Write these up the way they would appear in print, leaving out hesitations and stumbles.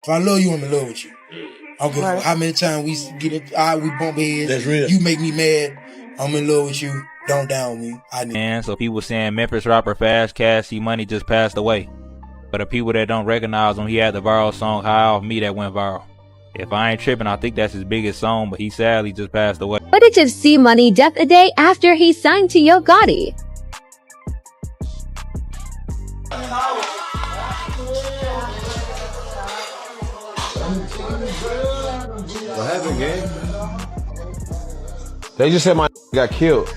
If I love you, I'm in love with you. I don't give a fuck how many times we get it, we bump heads. That's real. You make me mad. I'm in love with you. Don't down me. And so people saying Memphis rapper Fast Cash C Money just passed away. But the people that don't recognize him, he had the viral song High Off Me that went viral. If I ain't tripping, I think that's his biggest song, but he sadly just passed away. Footage of C Money death a day after he signed to Yo Gotti. What happened, gang? They just said my got killed.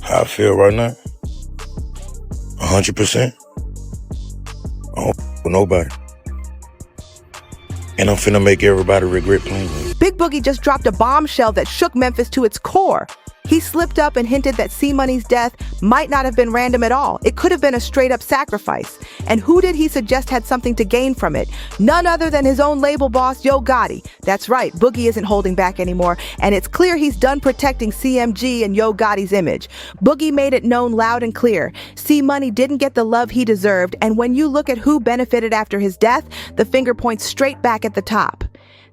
How I feel right now? 100%. I don't with nobody. And I'm finna make everybody regret playing with me. Big Boogie just dropped a bombshell that shook Memphis to its core. He slipped up and hinted that C Money's death might not have been random at all. It could have been a straight-up sacrifice. And who did he suggest had something to gain from it? None other than his own label boss, Yo Gotti. That's right, Boogie isn't holding back anymore, and it's clear he's done protecting CMG and Yo Gotti's image. Boogie made it known loud and clear. C Money didn't get the love he deserved, and when you look at who benefited after his death, the finger points straight back at the top.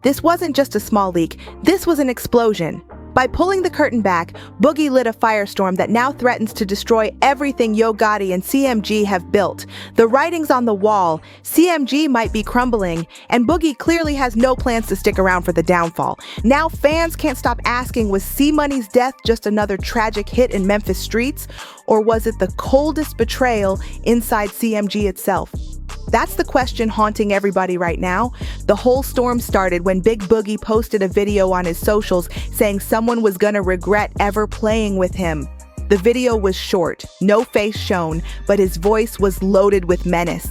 This wasn't just a small leak, this was an explosion. By pulling the curtain back, Boogie lit a firestorm that now threatens to destroy everything Yo Gotti and CMG have built. The writing's on the wall. CMG might be crumbling, and Boogie clearly has no plans to stick around for the downfall. Now fans can't stop asking, was C Money's death just another tragic hit in Memphis streets, or was it the coldest betrayal inside CMG itself? That's the question haunting everybody right now. The whole storm started when Big Boogie posted a video on his socials saying someone was gonna regret ever playing with him. The video was short, no face shown, but his voice was loaded with menace.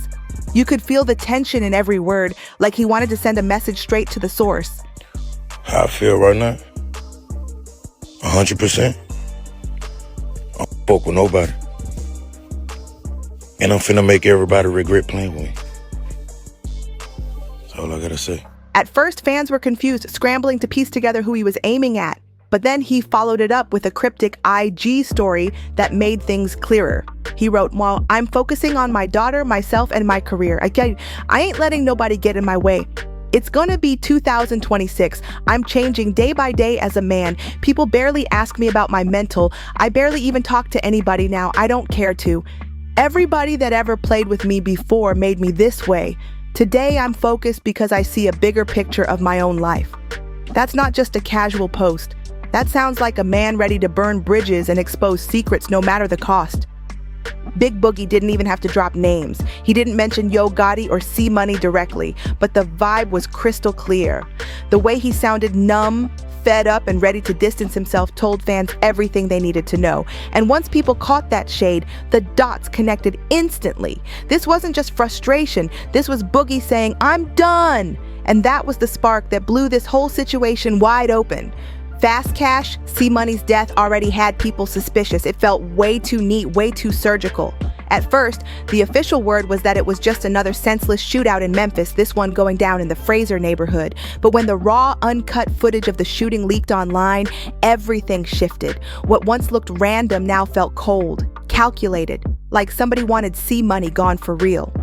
You could feel the tension in every word, like he wanted to send a message straight to the source. How I feel right now? 100%. I don't fuck with nobody. And I'm finna make everybody regret playing with me. That's all I gotta say. At first, fans were confused, scrambling to piece together who he was aiming at. But then he followed it up with a cryptic IG story that made things clearer. He wrote, "While I'm focusing on my daughter, myself, and my career, I ain't letting nobody get in my way. It's gonna be 2026. I'm changing day by day as a man. People barely ask me about my mental. I barely even talk to anybody now. I don't care to. Everybody that ever played with me before made me this way. Today I'm focused because I see a bigger picture of my own life." That's not just a casual post. That sounds like a man ready to burn bridges and expose secrets no matter the cost. Big Boogie didn't even have to drop names. He didn't mention Yo Gotti or C Money directly, but the vibe was crystal clear. The way he sounded numb, fed up, and ready to distance himself told fans everything they needed to know. And once people caught that shade, the dots connected instantly. This wasn't just frustration. This was Boogie saying, "I'm done." And that was the spark that blew this whole situation wide open. Fast Cash, C Money's death already had people suspicious. It felt way too neat, way too surgical. At first, the official word was that it was just another senseless shootout in Memphis, this one going down in the Fraser neighborhood. But when the raw, uncut footage of the shooting leaked online, everything shifted. What once looked random now felt cold, calculated, like somebody wanted C Money gone for real.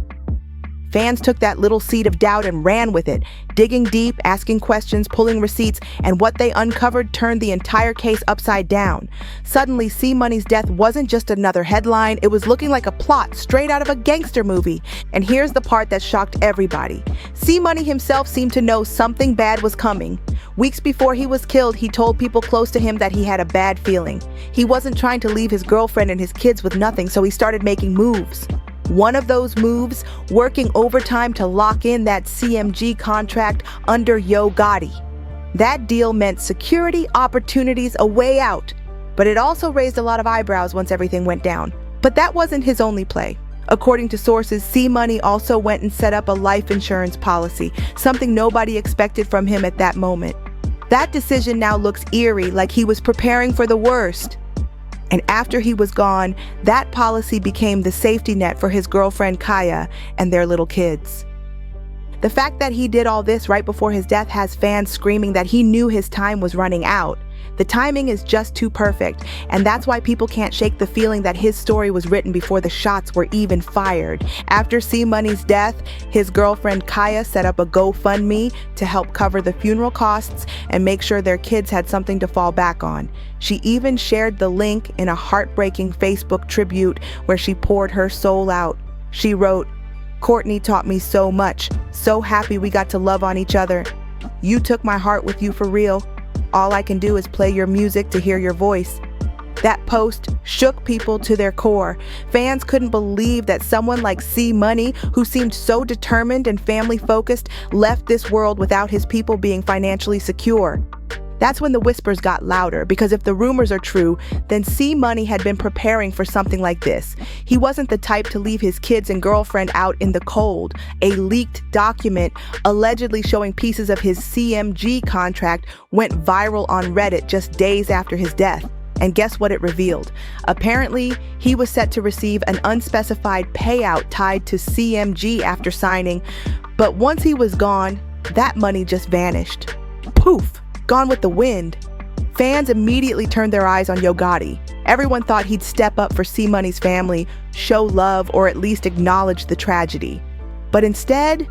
Fans took that little seed of doubt and ran with it, digging deep, asking questions, pulling receipts, and what they uncovered turned the entire case upside down. Suddenly, C Money's death wasn't just another headline, it was looking like a plot straight out of a gangster movie. And here's the part that shocked everybody. C Money himself seemed to know something bad was coming. Weeks before he was killed, he told people close to him that he had a bad feeling. He wasn't trying to leave his girlfriend and his kids with nothing, so he started making moves. One of those moves, working overtime to lock in that CMG contract under Yo Gotti. That deal meant security, opportunities, a way out. But it also raised a lot of eyebrows once everything went down. But that wasn't his only play. According to sources, C Money also went and set up a life insurance policy, something nobody expected from him at that moment. That decision now looks eerie, like he was preparing for the worst. And after he was gone, that policy became the safety net for his girlfriend Kaya and their little kids. The fact that he did all this right before his death has fans screaming that he knew his time was running out. The timing is just too perfect, and that's why people can't shake the feeling that his story was written before the shots were even fired. After C Money's death, his girlfriend Kaya set up a GoFundMe to help cover the funeral costs and make sure their kids had something to fall back on. She even shared the link in a heartbreaking Facebook tribute where she poured her soul out. She wrote, "Courtney taught me so much. So happy we got to love on each other. You took my heart with you for real. All I can do is play your music to hear your voice." That post shook people to their core. Fans couldn't believe that someone like C Money, who seemed so determined and family-focused, left this world without his people being financially secure. That's when the whispers got louder, because if the rumors are true, then C Money had been preparing for something like this. He wasn't the type to leave his kids and girlfriend out in the cold. A leaked document allegedly showing pieces of his CMG contract went viral on Reddit just days after his death. And guess what it revealed? Apparently, he was set to receive an unspecified payout tied to CMG after signing, but once he was gone, that money just vanished. Poof! Gone with the wind. Fans immediately turned their eyes on Yo Gotti. Everyone thought he'd step up for C Money's family, show love, or at least acknowledge the tragedy. But instead,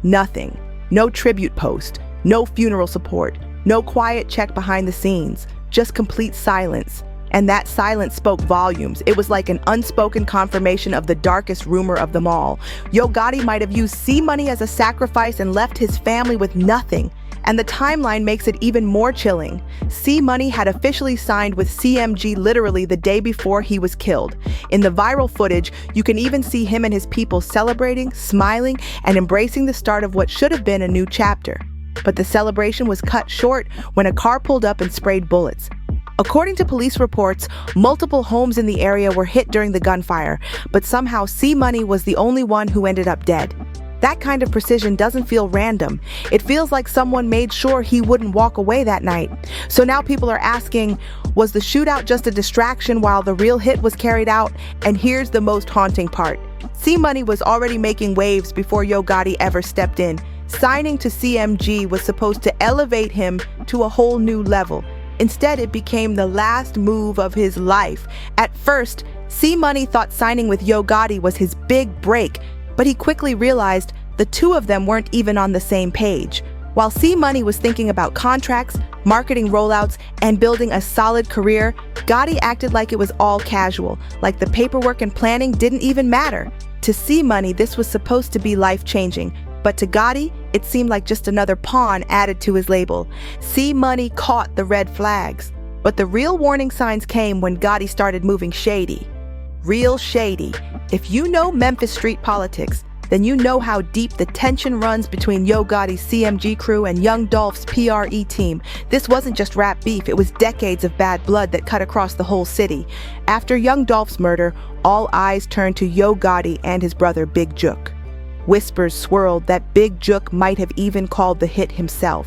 nothing. No tribute post, no funeral support, no quiet check behind the scenes, just complete silence. And that silence spoke volumes. It was like an unspoken confirmation of the darkest rumor of them all. Yo Gotti might have used C Money as a sacrifice and left his family with nothing. And the timeline makes it even more chilling. C Money had officially signed with CMG literally the day before he was killed. In the viral footage, you can even see him and his people celebrating, smiling, and embracing the start of what should have been a new chapter. But the celebration was cut short when a car pulled up and sprayed bullets. According to police reports, multiple homes in the area were hit during the gunfire, but somehow C Money was the only one who ended up dead. That kind of precision doesn't feel random. It feels like someone made sure he wouldn't walk away that night. So now people are asking, was the shootout just a distraction while the real hit was carried out? And here's the most haunting part. C Money was already making waves before Yo Gotti ever stepped in. Signing to CMG was supposed to elevate him to a whole new level. Instead, it became the last move of his life. At first, C Money thought signing with Yo Gotti was his big break, but he quickly realized the two of them weren't even on the same page. While C Money was thinking about contracts, marketing rollouts, and building a solid career, Gotti acted like it was all casual, like the paperwork and planning didn't even matter. To C Money, this was supposed to be life-changing, but to Gotti, it seemed like just another pawn added to his label. C Money caught the red flags, but the real warning signs came when Gotti started moving shady. Real shady. If you know Memphis street politics, then you know how deep the tension runs between Yo Gotti's CMG crew and Young Dolph's PRE team. This wasn't just rap beef, it was decades of bad blood that cut across the whole city. After Young Dolph's murder, all eyes turned to Yo Gotti and his brother Big Jook. Whispers swirled that Big Jook might have even called the hit himself.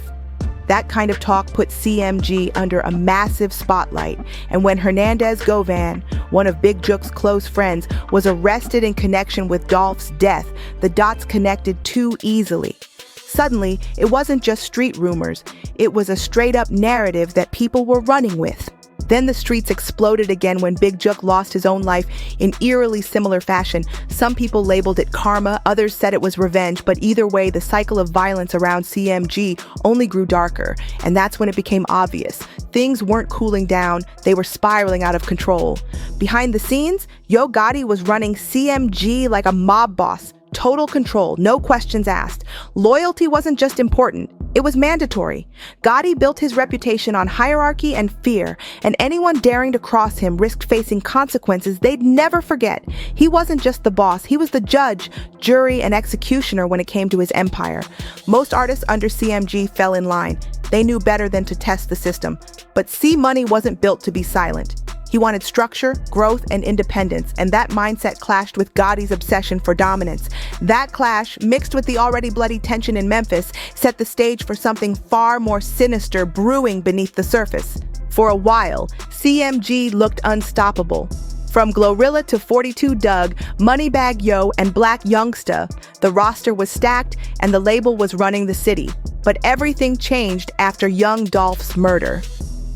That kind of talk put CMG under a massive spotlight, and when Hernandez Govan, one of Big Jook's close friends, was arrested in connection with Dolph's death, the dots connected too easily. Suddenly, it wasn't just street rumors, it was a straight-up narrative that people were running with. Then the streets exploded again when Big Jook lost his own life in eerily similar fashion. Some people labeled it karma, others said it was revenge, but either way, the cycle of violence around CMG only grew darker, and that's when it became obvious. Things weren't cooling down, they were spiraling out of control. Behind the scenes, Yo Gotti was running CMG like a mob boss. Total control, no questions asked. Loyalty wasn't just important, it was mandatory. Gotti built his reputation on hierarchy and fear, and anyone daring to cross him risked facing consequences they'd never forget. He wasn't just the boss, he was the judge, jury, and executioner when it came to his empire. Most artists under CMG fell in line. They knew better than to test the system. But C Money wasn't built to be silent. He wanted structure, growth, and independence, and that mindset clashed with Gotti's obsession for dominance. That clash, mixed with the already bloody tension in Memphis, set the stage for something far more sinister brewing beneath the surface. For a while, CMG looked unstoppable. From Glorilla to 42 Doug, Moneybag Yo, and Black Youngsta, the roster was stacked and the label was running the city. But everything changed after Young Dolph's murder.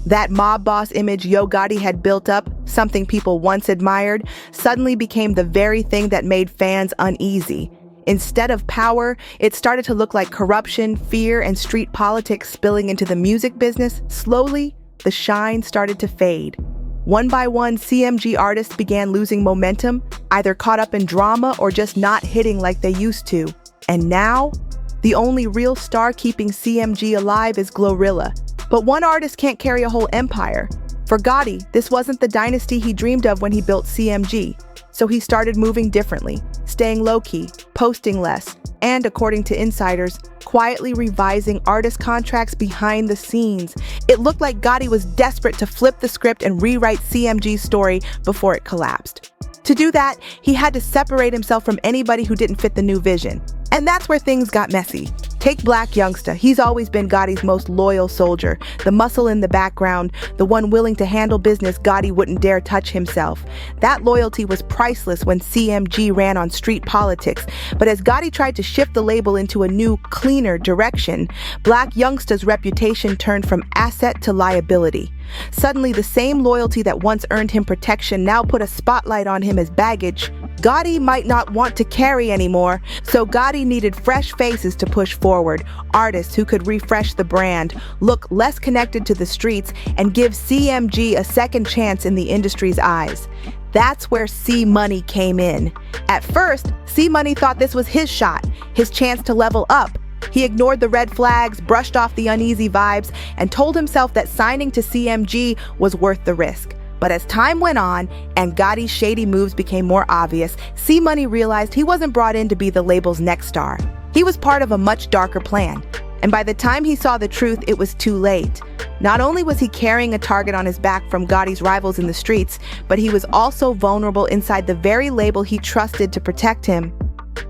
That mob boss image Yo Gotti had built up, something people once admired, suddenly became the very thing that made fans uneasy. Instead of power, it started to look like corruption, fear, and street politics spilling into the music business. Slowly, the shine started to fade. One by one, CMG artists began losing momentum, either caught up in drama or just not hitting like they used to. And now, the only real star keeping CMG alive is Glorilla. But one artist can't carry a whole empire. For Gotti, this wasn't the dynasty he dreamed of when he built CMG. So he started moving differently, staying low-key, posting less, and, according to insiders, quietly revising artist contracts behind the scenes. It looked like Gotti was desperate to flip the script and rewrite CMG's story before it collapsed. To do that, he had to separate himself from anybody who didn't fit the new vision. And that's where things got messy. Take Black Youngsta. He's always been Gotti's most loyal soldier, the muscle in the background, the one willing to handle business Gotti wouldn't dare touch himself. That loyalty was priceless when CMG ran on street politics, but as Gotti tried to shift the label into a new, cleaner direction, Black Youngsta's reputation turned from asset to liability. Suddenly, the same loyalty that once earned him protection now put a spotlight on him as baggage Gotti might not want to carry anymore, so Gotti needed fresh faces to push forward, artists who could refresh the brand, look less connected to the streets, and give CMG a second chance in the industry's eyes. That's where C-Money came in. At first, C-Money thought this was his shot, his chance to level up. He ignored the red flags, brushed off the uneasy vibes, and told himself that signing to CMG was worth the risk. But as time went on and Gotti's shady moves became more obvious, C-Money realized he wasn't brought in to be the label's next star. He was part of a much darker plan. And by the time he saw the truth, it was too late. Not only was he carrying a target on his back from Gotti's rivals in the streets, but he was also vulnerable inside the very label he trusted to protect him.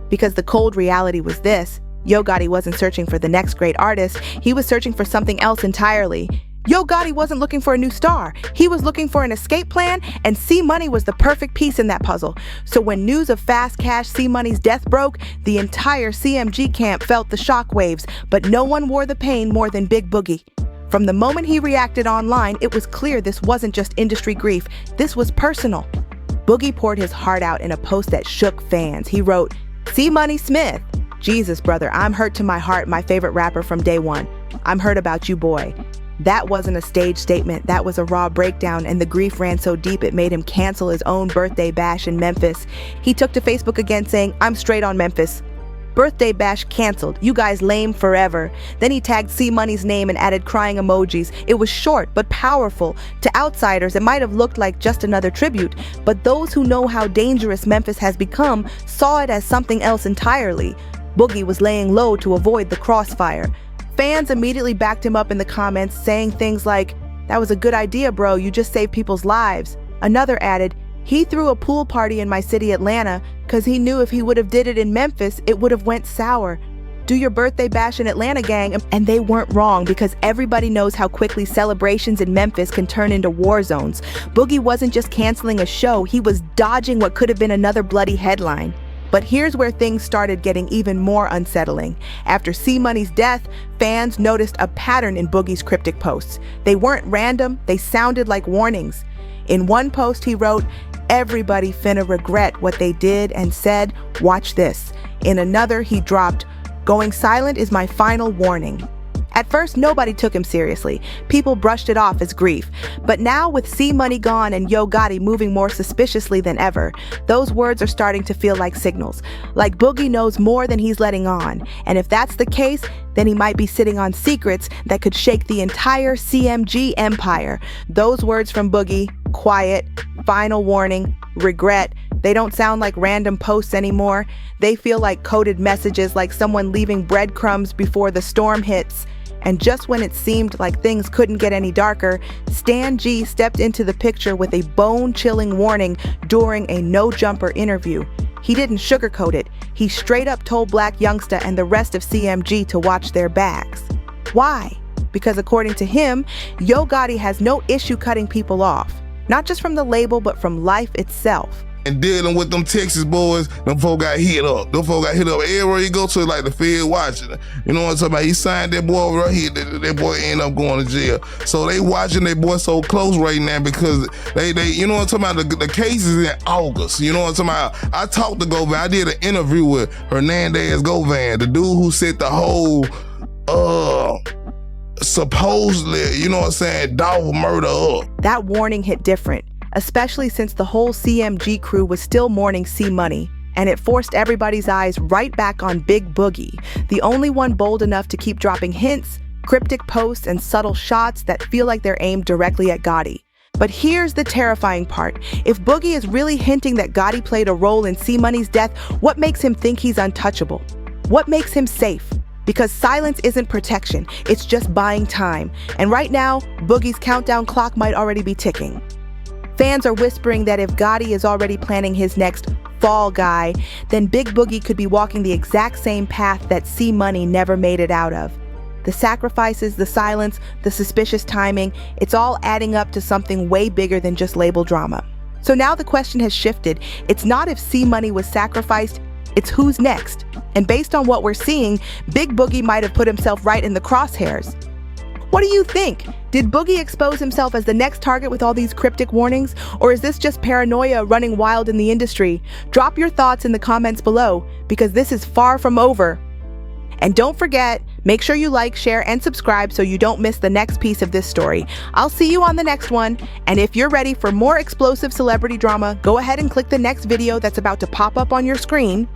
Because the cold reality was this: Yo Gotti wasn't searching for the next great artist, he was searching for something else entirely. Yo Gotti wasn't looking for a new star, he was looking for an escape plan, and C-Money was the perfect piece in that puzzle. So when news of Fast Cash C-Money's death broke, the entire CMG camp felt the shockwaves, but no one wore the pain more than Big Boogie. From the moment he reacted online, it was clear this wasn't just industry grief, this was personal. Boogie poured his heart out in a post that shook fans. He wrote, "C-Money Smith, Jesus, brother, I'm hurt to my heart, my favorite rapper from day one. I'm hurt about you, boy." That wasn't a stage statement, that was a raw breakdown, and the grief ran so deep it made him cancel his own birthday bash in Memphis. He took to Facebook again saying, "I'm straight on Memphis. Birthday bash canceled. You guys lame forever." Then he tagged C-Money's name and added crying emojis. It was short but powerful. To outsiders, it might have looked like just another tribute, but those who know how dangerous Memphis has become saw it as something else entirely. Boogie was laying low to avoid the crossfire. Fans immediately backed him up in the comments, saying things like, "That was a good idea, bro, you just saved people's lives." Another added, "He threw a pool party in my city, Atlanta, because he knew if he would have did it in Memphis, it would have went sour. Do your birthday bash in Atlanta, gang." And they weren't wrong, because everybody knows how quickly celebrations in Memphis can turn into war zones. Boogie wasn't just canceling a show, he was dodging what could have been another bloody headline. But here's where things started getting even more unsettling. After C-Money's death, fans noticed a pattern in Boogie's cryptic posts. They weren't random, they sounded like warnings. In one post he wrote, "Everybody finna regret what they did and said, watch this." In another he dropped, "Going silent is my final warning." At first, nobody took him seriously. People brushed it off as grief. But now, with C-Money gone and Yo Gotti moving more suspiciously than ever, those words are starting to feel like signals. Like Boogie knows more than he's letting on. And if that's the case, then he might be sitting on secrets that could shake the entire CMG empire. Those words from Boogie, quiet, final warning, regret, they don't sound like random posts anymore. They feel like coded messages, like someone leaving breadcrumbs before the storm hits. And just when it seemed like things couldn't get any darker, Stan G stepped into the picture with a bone-chilling warning during a no-jumper interview. He didn't sugarcoat it. He straight up told Black Youngsta and the rest of CMG to watch their backs. Why? Because according to him, Yo Gotti has no issue cutting people off. Not just from the label, but from life itself. and dealing with them Texas boys, them folk got hit up. Them folk got hit up everywhere you go to, like the Fed watching. You know what I'm talking about? He signed that boy right here. That boy ended up going to jail. So they watching that boy so close right now because they you know what I'm talking about? The case is in August. You know what I'm talking about? I talked to Govan. I did an interview with Hernandez Govan, the dude who set the whole supposedly, you know what I'm saying, dog murder up. That warning hit different, especially since the whole CMG crew was still mourning C Money, and it forced everybody's eyes right back on Big Boogie, the only one bold enough to keep dropping hints, cryptic posts, and subtle shots that feel like they're aimed directly at Gotti. But here's the terrifying part. If Boogie is really hinting that Gotti played a role in C Money's death, what makes him think he's untouchable? What makes him safe? Because silence isn't protection, it's just buying time. And right now, Boogie's countdown clock might already be ticking. Fans are whispering that if Gotti is already planning his next fall guy, then Big Boogie could be walking the exact same path that C Money never made it out of. The sacrifices, the silence, the suspicious timing, it's all adding up to something way bigger than just label drama. So now the question has shifted. It's not if C Money was sacrificed, it's who's next. And based on what we're seeing, Big Boogie might have put himself right in the crosshairs. What do you think? Did Boogie expose himself as the next target with all these cryptic warnings? Or is this just paranoia running wild in the industry? Drop your thoughts in the comments below, because this is far from over. And don't forget, make sure you like, share, and subscribe so you don't miss the next piece of this story. I'll see you on the next one. And if you're ready for more explosive celebrity drama, go ahead and click the next video that's about to pop up on your screen.